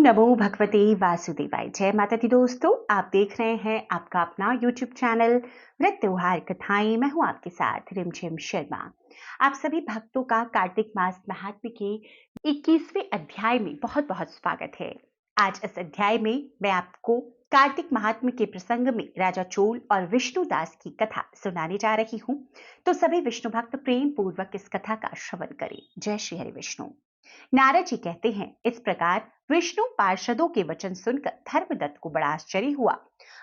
नमो भगवते वासुदेवाय। जय माता दी दोस्तों, आप देख रहे हैं आपका अपना यूट्यूब चैनल व्रत त्योहार कथाएं। मैं हूं आपके साथ रिमझिम शर्मा। आप सभी भक्तों का कार्तिक मास महात्म्य के 21वें अध्याय में बहुत बहुत स्वागत है। आज इस अध्याय में मैं आपको कार्तिक महात्म्य के प्रसंग में राजा चोल और विष्णुदास की कथा सुनाने जा रही हूँ। तो सभी विष्णु भक्त प्रेम पूर्वक इस कथा का श्रवण करें। जय श्री हरि विष्णु। नारद जी कहते हैं, इस प्रकार विष्णु पार्षदों के वचन सुनकर धर्मदत्त को बड़ा आश्चर्य हुआ।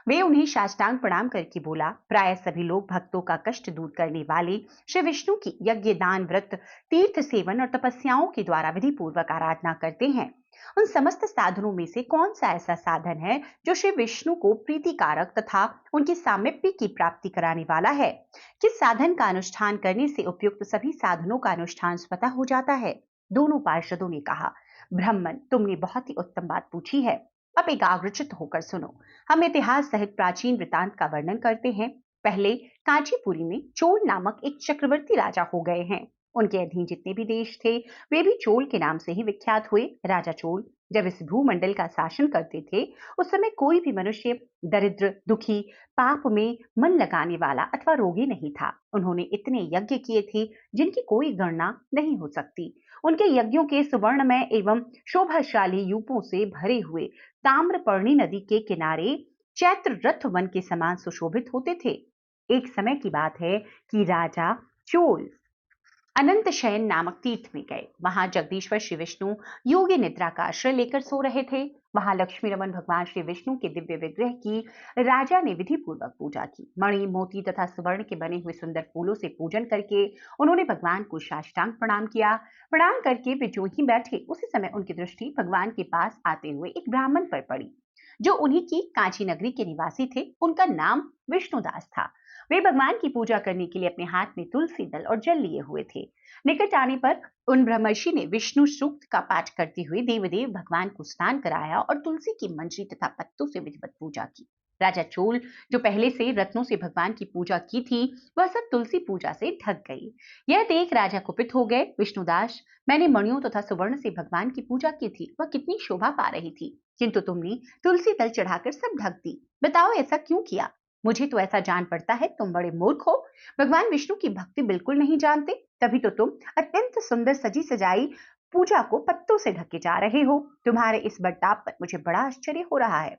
वे उन्हें साष्टांग प्रणाम करके बोला, प्राय सभी लोग भक्तों का कष्ट दूर करने वाले श्री विष्णु की यज्ञ दान व्रत तीर्थ सेवन और तपस्याओं के द्वारा विधि पूर्वक आराधना करते हैं। उन समस्त साधनों में से कौन सा ऐसा साधन है जो श्री विष्णु को प्रीतिकारक तथा उनकी सामीप्य की प्राप्ति कराने वाला है? किस साधन का अनुष्ठान करने से उपयुक्त सभी साधनों का अनुष्ठान स्वतः हो जाता है? दोनों पार्षदों ने कहा, ब्राह्मण, तुमने बहुत ही उत्तम बात पूछी है। अब एकाग्रचित्त होकर सुनो। हम इतिहास सहित प्राचीन वृतांत का वर्णन करते हैं। पहले कांचीपुरी में चोल नामक एक चक्रवर्ती राजा हो गए हैं। उनके अधीन जितने भी देश थे वे भी चोल के नाम से ही विख्यात हुए। राजा चोल जब इस भूमंडल का शासन करते थे उस समय कोई भी मनुष्य दरिद्र, दुखी, पाप में मन लगाने वाला अथवा रोगी नहीं था। उन्होंने इतने यज्ञ किए थे जिनकी कोई गणना नहीं हो सकती। उनके यज्ञों के सुवर्णमय एवं शोभाशाली यूपों से भरे हुए ताम्रपर्णी नदी के किनारे चैत्र रथ वन के समान सुशोभित होते थे। एक समय की बात है कि राजा चोल अनंत शयन नामक तीर्थ में गए। वहां जगदीश्वर श्री विष्णु योगी निद्रा का आश्रय लेकर सो रहे थे। वहां लक्ष्मी रमन भगवान श्री विष्णु के दिव्य विग्रह की राजा ने विधि पूर्वक पूजा की। मणि, मोती तथा सुवर्ण के बने हुए सुंदर फूलों से पूजन करके उन्होंने भगवान को साष्टांग प्रणाम किया। प्रणाम करके वे जो ही बैठे उसी समय उनकी दृष्टि भगवान के पास आते हुए एक ब्राह्मण पर पड़ी जो उन्हीं की कांची नगरी के निवासी थे। उनका नाम विष्णुदास था। वे भगवान की पूजा करने के लिए अपने हाथ में तुलसी दल और जल लिए हुए थे। निकट आने पर उन ब्रह्मर्षि ने विष्णु सूक्त का पाठ करते हुए देवदेव भगवान को स्नान कराया और तुलसी की मंजरी तथा पत्तों से विधिवत पूजा की। राजा चोल, जो पहले से रत्नों से भगवान की पूजा की थी, वह सब तुलसी पूजा से ढक गई। यह देख राजा कुपित हो गए। विष्णुदास, मैंने मणियों तथा सुवर्ण से भगवान की पूजा की थी, वह कितनी शोभा पा रही थी, किंतु तुमने तुलसी दल चढ़ाकर सब ढक दी। बताओ ऐसा क्यों किया? मुझे तो ऐसा जान पड़ता है तुम बड़े मूर्ख हो, भगवान विष्णु की भक्ति बिल्कुल नहीं जानते। तभी तो तुम अत्यंत सुंदर सजी सजाई पूजा को पत्तों से ढके जा रहे हो। तुम्हारे इस बर्ताव पर मुझे बड़ा आश्चर्य हो रहा है।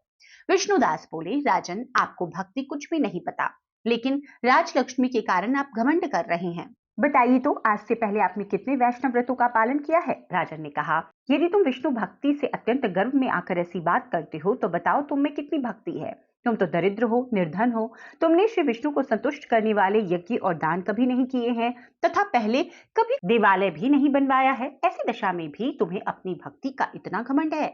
विष्णुदास बोले, राजन, आपको भक्ति कुछ भी नहीं पता, लेकिन राजलक्ष्मी के कारण आप घमंड कर रहे हैं। बताइए तो, आज से पहले आपने कितने वैष्णव व्रतों का पालन किया है? राजन ने कहा, यदि तुम विष्णु भक्ति से अत्यंत गर्व में आकर ऐसी बात करते हो तो बताओ तुम में कितनी भक्ति है। तुम तो दरिद्र हो, निर्धन हो। तुमने श्री विष्णु को संतुष्ट करने वाले यज्ञ और दान कभी नहीं किए हैं तथा पहले कभी देवालय भी नहीं बनवाया है। ऐसी दशा में भी तुम्हें अपनी भक्ति का इतना घमंड है।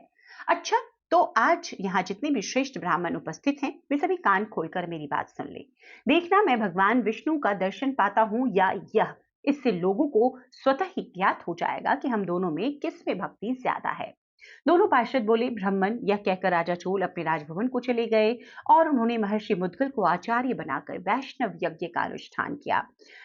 अच्छा, तो आज यहाँ जितने भी श्रेष्ठ ब्राह्मण उपस्थित हैं वे सभी कान खोलकर मेरी बात सुन ले। देखना, मैं भगवान विष्णु का दर्शन पाता हूँ या यह, इससे लोगों को स्वतः ही ज्ञात हो जाएगा कि हम दोनों में किस में भक्ति ज्यादा है। दोनों पार्षद बोले, ब्राह्मण। यह कहकर राजा चोल अपने राजभवन को चले गए और उन्होंने महर्षि मुद्गल को आचार्य बनाकर वैष्णव यज्ञ का अनुष्ठान किया,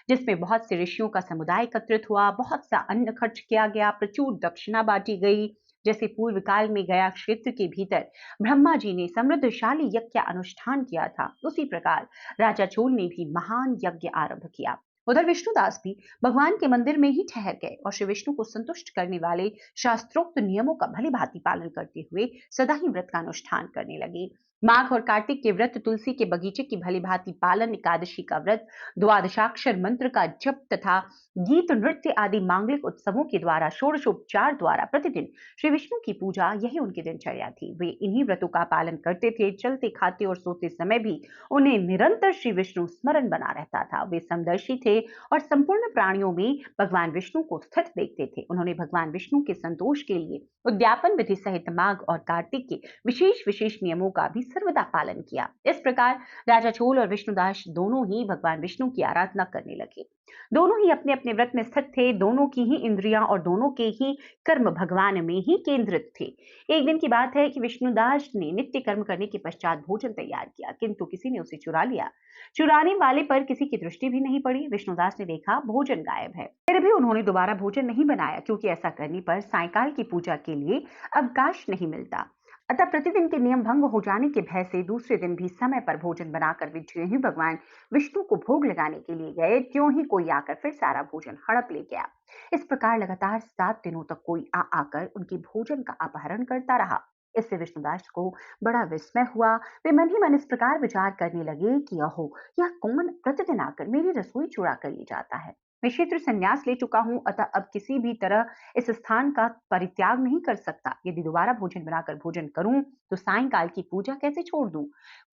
जिसमें बहुत से ऋषियों का समुदाय एकत्रित हुआ। बहुत सा अन्न खर्च किया गया, प्रचुर दक्षिणा बांटी गई। जैसे पूर्व काल में गया क्षेत्र के भीतर ब्रह्मा जी ने समृद्धशाली यज्ञ का अनुष्ठान किया था, उसी प्रकार राजा चोल ने भी महान यज्ञ आरंभ किया। उधर विष्णुदास भी भगवान के मंदिर में ही ठहर गए और श्री विष्णु को संतुष्ट करने वाले शास्त्रोक्त नियमों का भली भांति पालन करते हुए सदा ही व्रत का अनुष्ठान करने लगे। माघ और कार्तिक के व्रत, तुलसी के बगीचे की भली भांति पालन, एकादशी का व्रत, द्वादशाक्षर मंत्र का जप तथा गीत नृत्य आदि मांगलिक उत्सवों के द्वारा, षोडशोपचार द्वारा प्रतिदिन श्री विष्णु की पूजा, यही उनकी दिनचर्या थी। वे इन्हीं व्रतों का पालन करते थे। चलते, खाते और सोते समय भी उन्हें निरंतर श्री विष्णु स्मरण बना रहता था। वे समदर्शी थे और संपूर्ण प्राणियों में भगवान विष्णु को स्थित देखते थे। उन्होंने भगवान विष्णु के संतोष के लिए उद्यापन विधि सहित माघ और कार्तिक के विशेष विशेष नियमों का भी सर्वदा पालन किया। इस प्रकार राजा चोल और विष्णुदास दोनों ही भगवान विष्णु की आराधना करने लगे। दोनों ही अपने अपने व्रत में स्थित थे, दोनों की ही इंद्रियां और दोनों के ही कर्म भगवान में ही केंद्रित थे। एक दिन की बात है कि विष्णुदास ने नित्य कर्म करने के पश्चात भोजन तैयार किया, किंतु किसी ने उसे चुरा लिया। चुराने वाले पर किसी की दृष्टि भी नहीं पड़ी। विष्णुदास ने देखा भोजन गायब है, फिर भी उन्होंने दोबारा भोजन नहीं बनाया, क्योंकि ऐसा करने पर सायंकाल की पूजा के लिए अवकाश नहीं मिलता। अतः प्रतिदिन के नियम भंग हो जाने के भय से दूसरे दिन भी समय पर भोजन बनाकर वे ज्यों ही भगवान विष्णु को भोग लगाने के लिए गए, त्यों ही कोई आकर फिर सारा भोजन हड़प ले गया। इस प्रकार लगातार 7 दिनों तक कोई आकर उनके भोजन का अपहरण करता रहा। इससे विष्णुदास को बड़ा विस्मय हुआ। वे मन ही मन इस प्रकार विचार करने लगे कि अहो, यह कौन प्रतिदिन आकर मेरी रसोई चुरा कर ले जाता है। मैं क्षेत्र संन्यास ले चुका हूं, अतः अब किसी भी तरह इस स्थान का परित्याग नहीं कर सकता। यदि दोबारा भोजन बनाकर भोजन करूं तो सायंकाल की पूजा कैसे छोड़ दूं।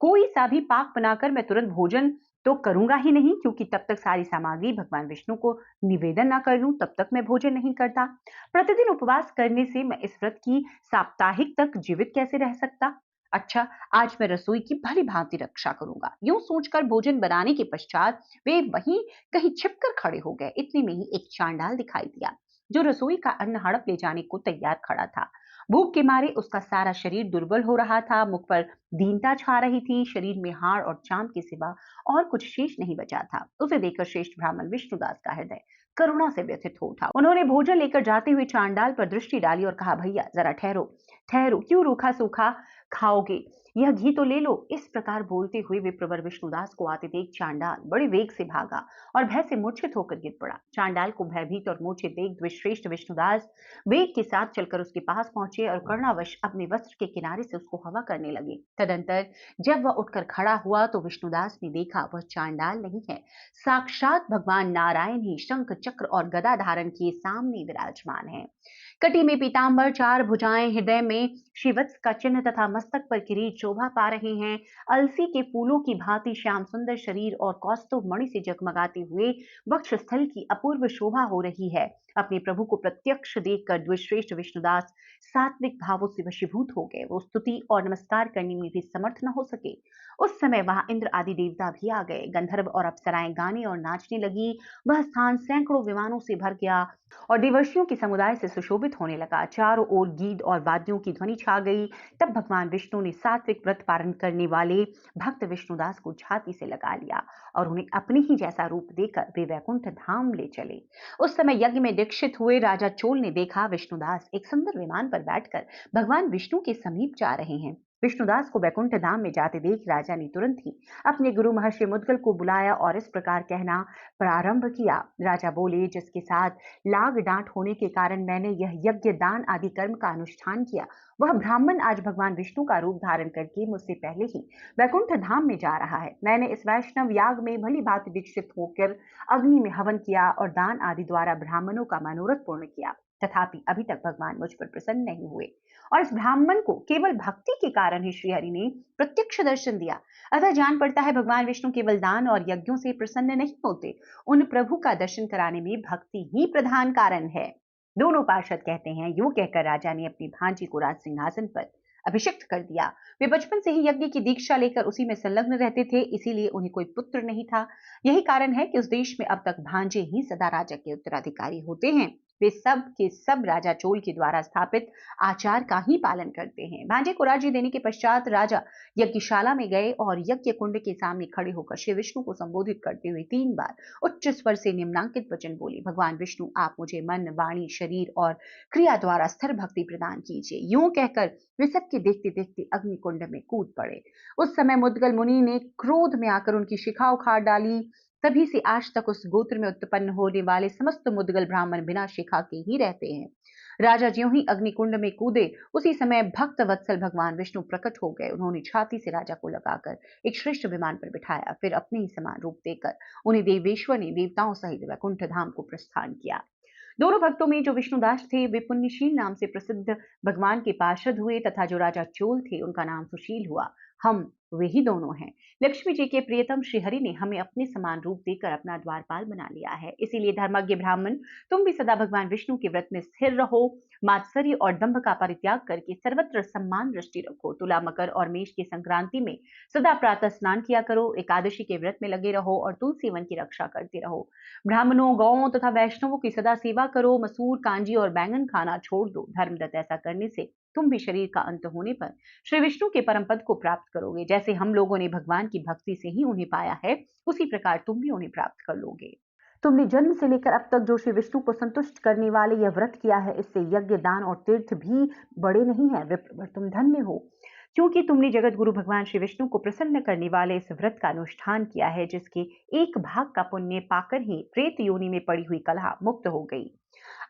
कोई सा भी पाक बनाकर मैं तुरंत भोजन तो करूंगा ही नहीं, क्योंकि तब तक सारी सामग्री भगवान विष्णु को निवेदन ना कर लूं, तब तक मैं भोजन नहीं करता। प्रतिदिन उपवास करने से मैं इस व्रत की साप्ताहिक तक जीवित कैसे रह सकता। अच्छा, आज मैं रसोई की भली भांति रक्षा करूंगा। यूं सोचकर भोजन बनाने के पश्चात वे वहीं कहीं छिपकर खड़े हो गए। इतने में ही एक चांडाल दिखाई दिया, जो रसोई का अन्न हड़प ले जाने को तैयार खड़ा था। भूख के मारे उसका सारा शरीर दुर्बल हो रहा था, मुख पर दीनता छा रही थी, शरीर में हाड़ और चाम के सिवा और कुछ शेष नहीं बचा था। उसे देखकर श्रेष्ठ ब्राह्मण विष्णुदास का हृदय करुणा से व्यथित हो उठा। उन्होंने भोजन लेकर जाते हुए चांडाल पर दृष्टि डाली और कहा, भैया जरा ठहरो, ठहरो, क्यों रूखा सूखा खाओगे, यह घी तो ले लो। इस प्रकार बोलते हुए विप्रवर विष्णुदास को आते देख चांडाल बड़े वेग से भागा और भय से मूर्छित होकर गिर पड़ा। चांडाल को भयभीत और मूर्छित देख द्विश्रेष्ठ विष्णुदास वेग के साथ चलकर उसके पास पहुंचे और करुणावश अपने वस्त्र के किनारे से उसको हवा करने लगे। तदंतर जब वह उठकर खड़ा हुआ तो विष्णुदास ने देखा वह चांडाल नहीं है, साक्षात भगवान नारायण ही शंख चक्र और गदा धारण किए सामने विराजमान है। कटी में पीतांबर, 4 भुजाएं, हृदय में श्रीवत्स का चिन्ह तथा मस्तक पर किरीट शोभा पा रहे हैं। अलसी के फूलों की भांति श्याम सुंदर शरीर और कौस्तुभ मणि से जगमगाते हुए वक्षस्थल की अपूर्व शोभा हो रही है। अपने प्रभु को प्रत्यक्ष देखकर द्विश्रेष्ठ विष्णुदास सात्विक भावों से वशीभूत हो गए। वो स्तुति और नमस्कार करने में भी समर्थ न हो सके। उस समय वहां इंद्र आदि देवता भी आ गए। गंधर्व और अप्सराएं गाने और नाचने लगी। वह स्थान सैकड़ों विमानों से भर गया और देवर्षियों के समुदाय से सुशोभित होने लगा। चारों ओर गीत और वाद्यों की ध्वनि छा गई। तब भगवान विष्णु ने सात्विक व्रत पालन करने वाले भक्त विष्णुदास को छाती से लगा लिया और उन्हें अपने ही जैसा रूप देकर वे वैकुंठ धाम ले चले। उस समय यज्ञ में दीक्षित हुए राजा चोल ने देखा विष्णुदास एक सुंदर विमान पर बैठकर भगवान विष्णु के समीप जा रहे हैं। विष्णुदास को वैकुंठ धाम में जाते देख राजा ने तुरंत ही अपने गुरु महर्षि मुद्गल को बुलाया और इस प्रकार कहना प्रारंभ किया। राजा बोले, जिसके साथ लाग डांट होने के कारण मैंने यह यज्ञ दान आदि कर्म का अनुष्ठान किया, वह ब्राह्मण आज भगवान विष्णु का रूप धारण करके मुझसे पहले ही वैकुंठ धाम में जा रहा है। मैंने इस वैष्णव याग में भली भांति दीक्षित होकर अग्नि में हवन किया और दान आदि द्वारा ब्राह्मणों का मनोरथ पूर्ण किया, तथापि अभी तक भगवान मुझ पर प्रसन्न नहीं हुए और इस ब्राह्मण को केवल भक्ति के कारण ही श्रीहरि ने प्रत्यक्ष दर्शन दिया। अतः जान पड़ता है भगवान विष्णु केवल दान और यज्ञों से प्रसन्न नहीं होते, उन प्रभु का दर्शन कराने में भक्ति ही प्रधान कारण है। दोनों पार्षद कहते हैं, यूं कहकर राजा ने अपनी भांजी को राज सिंहासन पर अभिषिक्त कर दिया। वे बचपन से ही यज्ञ की दीक्षा लेकर उसी में संलग्न रहते थे, इसीलिए उन्हें कोई पुत्र नहीं था। यही कारण है कि उस देश में अब तक भांजे ही सदा राजा के उत्तराधिकारी होते हैं। वे सब के सब राजा चोल के द्वारा स्थापित आचार का ही पालन करते हैं। भांजे को राज्य देने के पश्चात राजा यज्ञशाला में गए और यज्ञ कुंड के सामने खड़े होकर श्री विष्णु को संबोधित करते हुए 3 बार उच्च स्वर से निम्नांकित वचन बोले, भगवान विष्णु आप मुझे मन, वाणी, शरीर और क्रिया द्वारा स्थिर भक्ति प्रदान कीजिए। यूं कहकर वे सबके देखते देखते अग्निकुंड में कूद पड़े। उस समय मुद्गल मुनि ने क्रोध में आकर उनकी शिखा उखाड़ डाली। तभी से आज तक उस गोत्र में उत्पन्न होने वाले समस्त मुद्गल ब्राह्मण बिना शिखा के ही रहते हैं। राजा ज्यों ही अग्निकुंड में कूदे, उसी समय भक्त वत्सल भगवान विष्णु प्रकट हो गए। उन्होंने छाती से राजा को लगाकर एक श्रेष्ठ विमान पर बिठाया, फिर अपने ही समान रूप देकर उन्हें देवेश्वर ने देवताओं सहित वैकुंठ धाम को प्रस्थान किया। दोनों भक्तों में जो विष्णुदास थे वे पुण्यशील नाम से प्रसिद्ध भगवान के पार्षद हुए, तथा जो राजा चोल थे उनका नाम सुशील हुआ। हम वे ही दोनों हैं। लक्ष्मी जी के प्रियतम श्रीहरि ने हमें अपने समान रूप देकर अपना द्वारपाल बना लिया है। इसीलिए धर्मज्ञ ब्राह्मण, तुम भी सदा भगवान विष्णु के व्रत में स्थिर रहो। मात्सर्य और दंभ का परित्याग करके सर्वत्र सम्मान दृष्टि रखो। तुला, मकर और मेष की संक्रांति में सदा प्रातः स्नान किया करो। एकादशी के व्रत में लगे रहो और तुलसी वन की रक्षा करते रहो। ब्राह्मणों, गौओं तथा वैष्णवों की सदा सेवा करो। मसूर, कांजी और बैंगन खाना छोड़ दो। धर्मदत्त, ऐसा करने से तुम भी शरीर का अंत होने पर श्री विष्णु के परम पद को प्राप्त करोगे। जैसे हम लोगों ने भगवान की भक्ति से ही उन्हें पाया है, उसी प्रकार तुम भी उन्हें प्राप्त कर लोगे। तुमने जन्म से लेकर अब तक जो श्री विष्णु को संतुष्ट करने वाले यह व्रत किया है, इससे यज्ञ, दान और तीर्थ भी बड़े नहीं है। विप्रवर, तुम धन्य हो, क्योंकि तुमने जगत गुरु भगवान श्री विष्णु को प्रसन्न करने वाले इस व्रत का अनुष्ठान किया है, जिसके एक भाग का पुण्य पाकर ही प्रेत योनि में पड़ी हुई कलह मुक्त हो गई।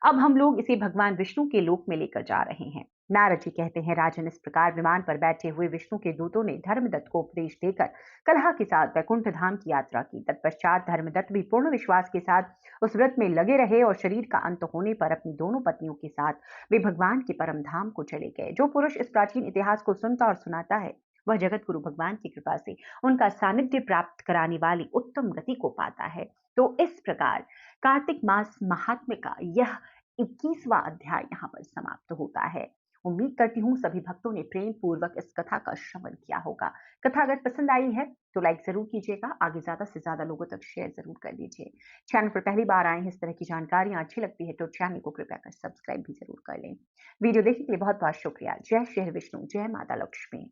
अब हम लोग इसे भगवान विष्णु के लोक में लेकर जा रहे हैं। नारद जी कहते हैं, राजन, इस प्रकार विमान पर बैठे हुए विष्णु के दूतों ने धर्मदत्त को उपदेश देकर कलह के साथ वैकुंठ धाम की यात्रा की। तत्पश्चात धर्मदत्त भी पूर्ण विश्वास के साथ उस व्रत में लगे रहे और शरीर का अंत होने पर अपनी दोनों पत्नियों के साथ वे भगवान के परम धाम को चले गए। जो पुरुष इस प्राचीन इतिहास को सुनता और सुनाता है, वह जगत गुरु भगवान की कृपा से उनका सानिध्य प्राप्त कराने वाली उत्तम गति को पाता है। तो इस प्रकार कार्तिक मास महात्म्य का यह 21वां अध्याय यहाँ पर समाप्त होता है। उम्मीद करती हूँ सभी भक्तों ने प्रेम पूर्वक इस कथा का श्रवण किया होगा। कथा अगर पसंद आई है तो लाइक जरूर कीजिएगा, आगे ज्यादा से ज्यादा लोगों तक शेयर जरूर कर दीजिए। चैनल पर पहली बार आए हैं, इस तरह की जानकारियां अच्छी लगती है तो चैनल को कृपया कर सब्सक्राइब भी जरूर कर लें। वीडियो देखने के लिए बहुत बहुत शुक्रिया। जय श्री विष्णु, जय माता लक्ष्मी।